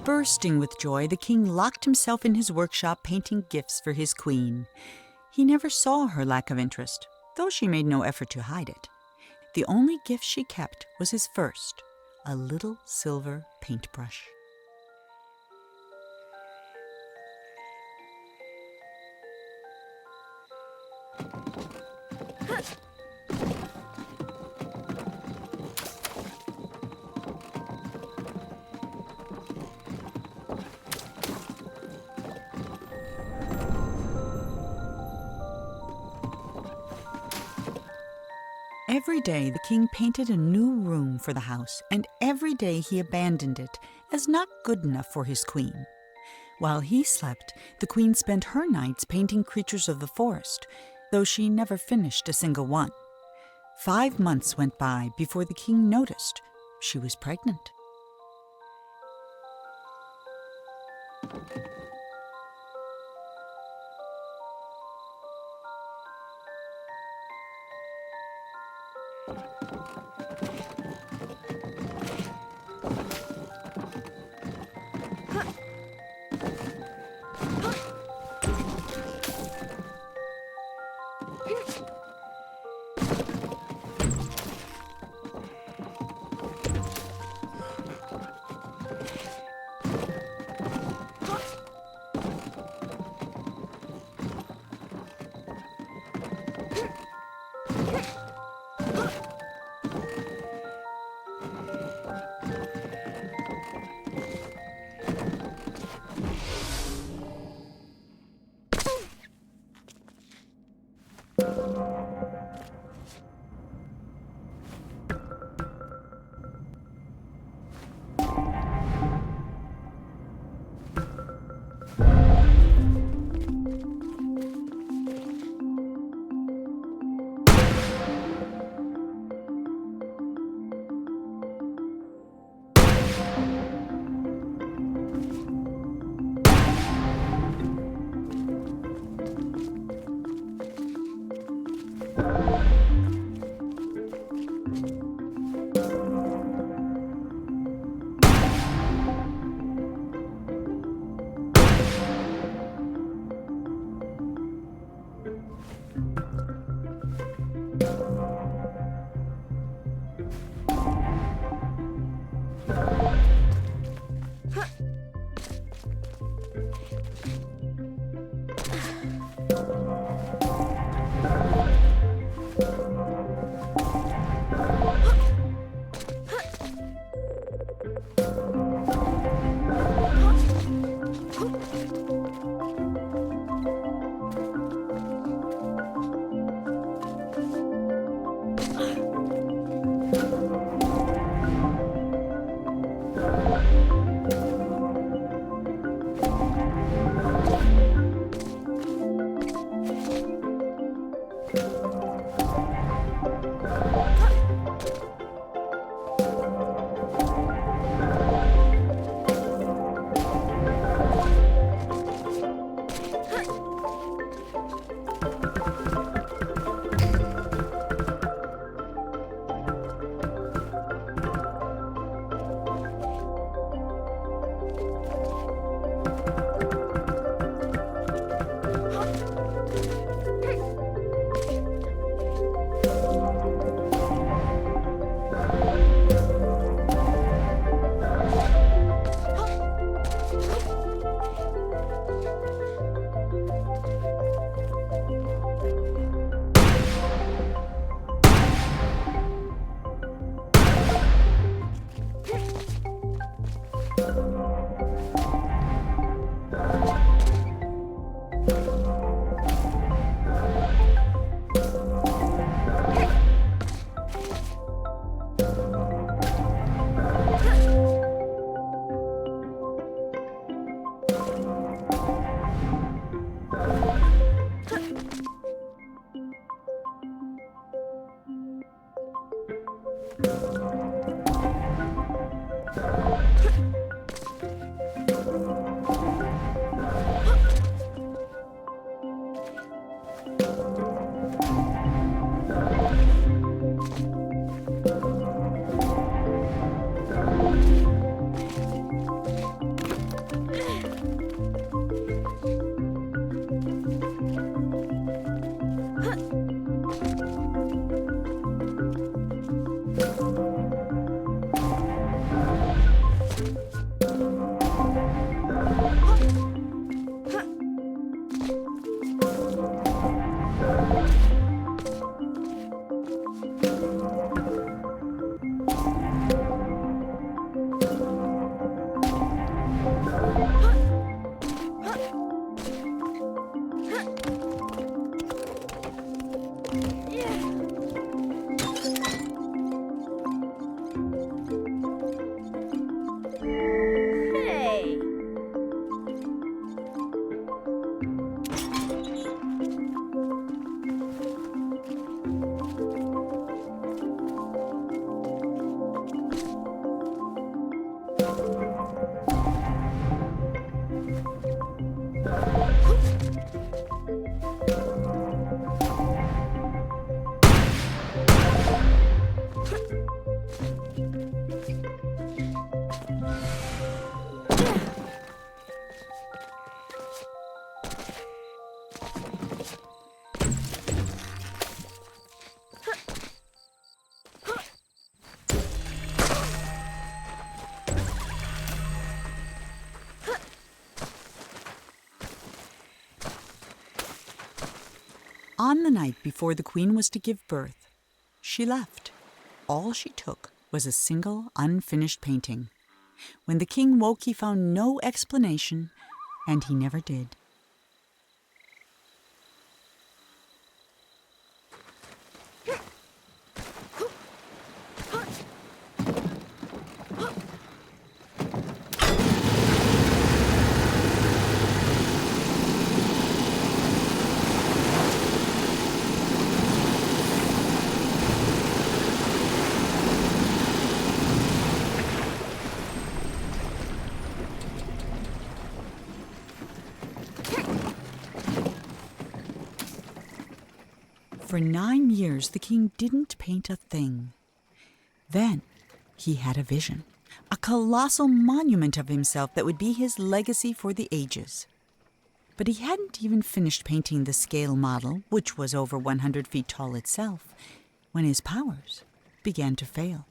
Bursting with joy, the king locked himself in his workshop painting gifts for his queen. He never saw her lack of interest, though she made no effort to hide it. The only gift she kept was his first, a little silver paintbrush. Every day the king painted a new room for the house, and every day he abandoned it as not good enough for his queen. While he slept, the queen spent her nights painting creatures of the forest, though she never finished a single one. 5 months went by before the king noticed she was pregnant. On the night before the queen was to give birth, she left. All she took was a single unfinished painting. When the king woke, he found no explanation, and he never did. For 9 years, the king didn't paint a thing. Then he had a vision, a colossal monument of himself that would be his legacy for the ages. But he hadn't even finished painting the scale model, which was over 100 feet tall itself, when his powers began to fail.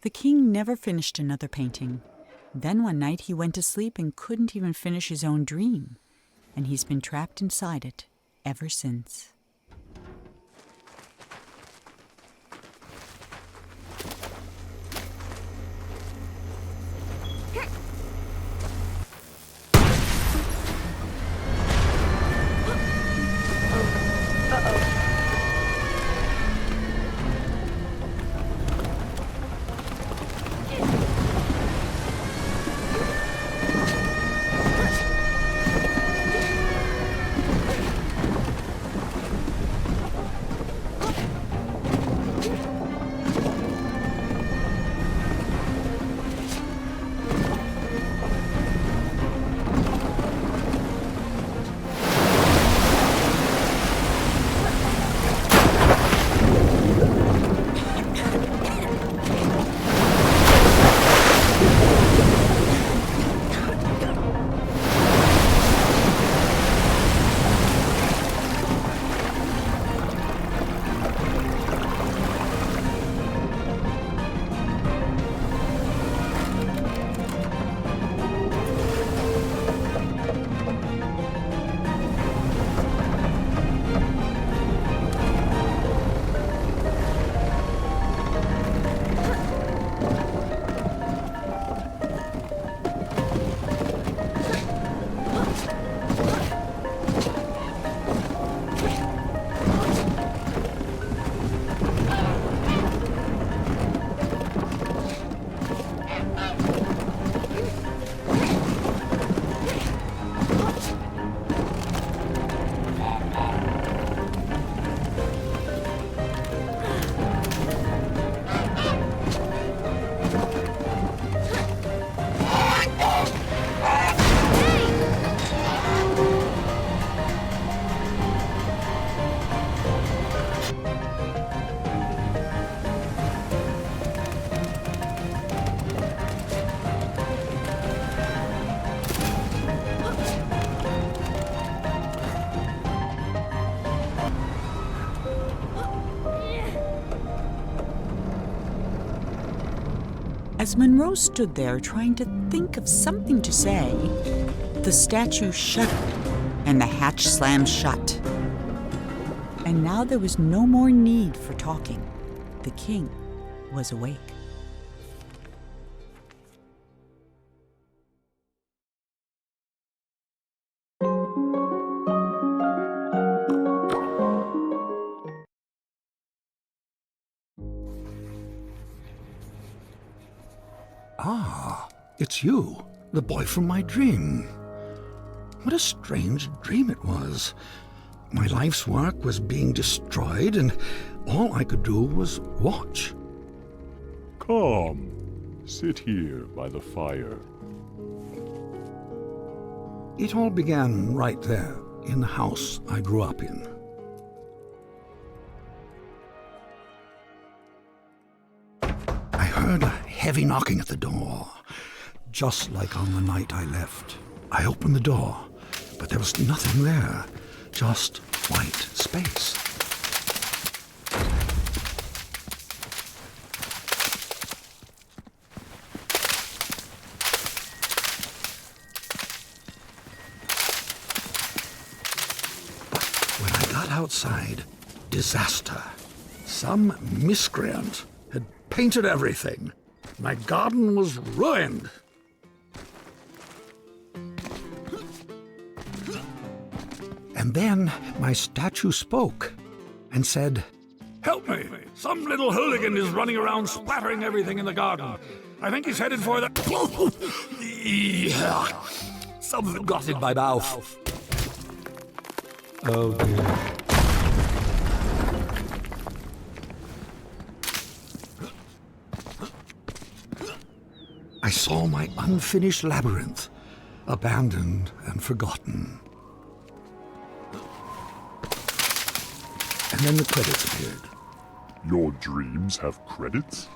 The king never finished another painting. Then one night he went to sleep and couldn't even finish his own dream, and he's been trapped inside it ever since. As Monroe stood there trying to think of something to say, the statue shuddered and the hatch slammed shut. And now there was no more need for talking. The king was awake. Ah, it's you, the boy from my dream. What a strange dream it was. My life's work was being destroyed, and all I could do was watch. Come, sit here by the fire. It all began right there, in the house I grew up in. I heard a heavy knocking at the door, just like on the night I left. I opened the door, but there was nothing there, just white space. But when I got outside, disaster. Some miscreant had painted everything. My garden was ruined. And then my statue spoke and said, "Help me! Some little hooligan is running around splattering everything in the garden. I think he's headed for the..." Something got in my mouth. Oh dear. I saw my unfinished labyrinth, abandoned and forgotten. And then the credits appeared. Your dreams have credits?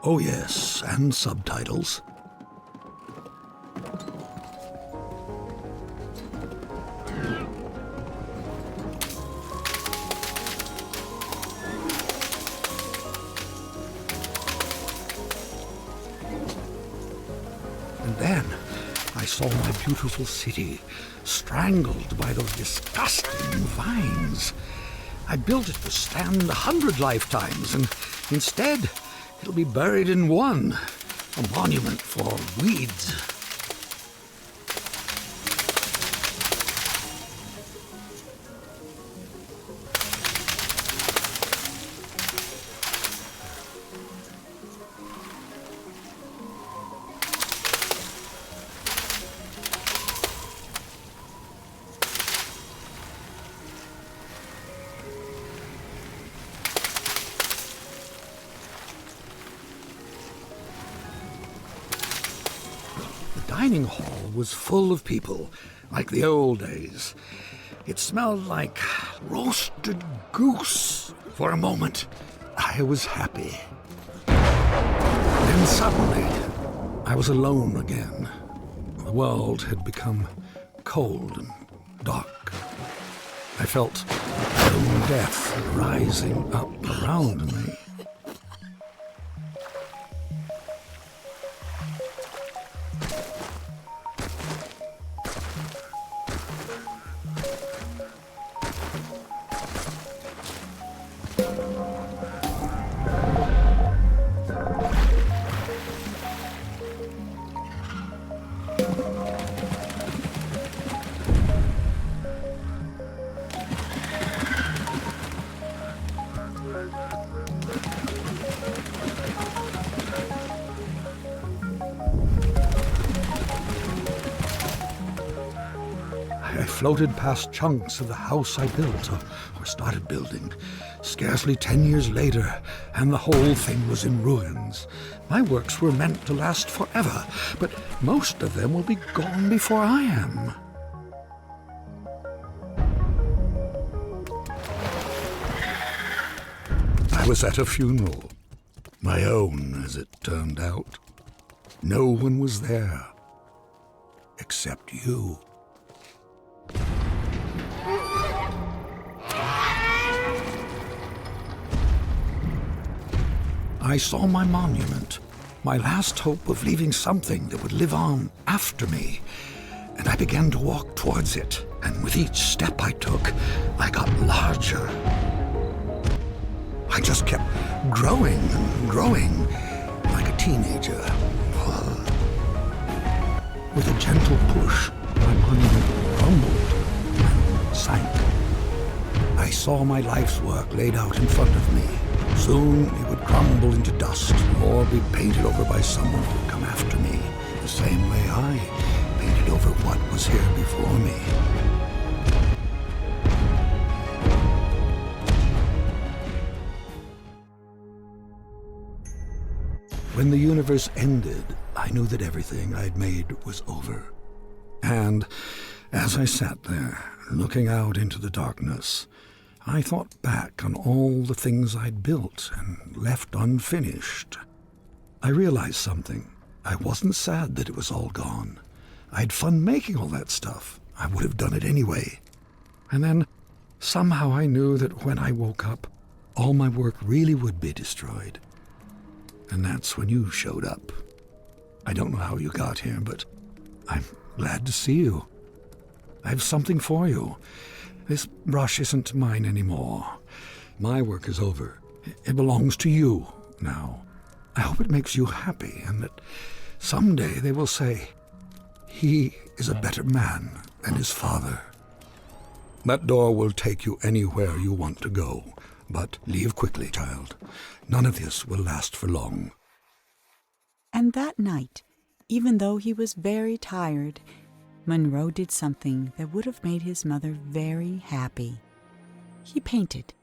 Oh yes, and subtitles. And then I saw my beautiful city strangled by those disgusting vines. I built it to stand 100 lifetimes, and instead, it'll be buried in one, a monument for weeds. The dining hall was full of people, like the old days. It smelled like roasted goose. For a moment, I was happy. Then suddenly, I was alone again. The world had become cold and dark. I felt my own death rising up around me. I floated past chunks of the house I built, or started building, scarcely 10 years later, and the whole thing was in ruins. My works were meant to last forever, but most of them will be gone before I am. I was at a funeral, my own as it turned out. No one was there, except you. I saw my monument, my last hope of leaving something that would live on after me. And I began to walk towards it, and with each step I took, I got larger. I just kept growing and growing, like a teenager. With a gentle push, my monument crumbled and sank. I saw my life's work laid out in front of me. Soon it would crumble into dust or be painted over by someone who would come after me, the same way I painted over what was here before me. When the universe ended, I knew that everything I'd made was over. And as I sat there, looking out into the darkness, I thought back on all the things I'd built and left unfinished. I realized something. I wasn't sad that it was all gone. I had fun making all that stuff. I would have done it anyway. And then, somehow I knew that when I woke up, all my work really would be destroyed. And that's when you showed up. I don't know how you got here, but I'm glad to see you. I have something for you. This brush isn't mine anymore. My work is over. It belongs to you now. I hope it makes you happy, and that someday they will say, he is a better man than his father. That door will take you anywhere you want to go, but leave quickly, child. None of this will last for long. And that night, even though he was very tired, Monroe did something that would have made his mother very happy. He painted.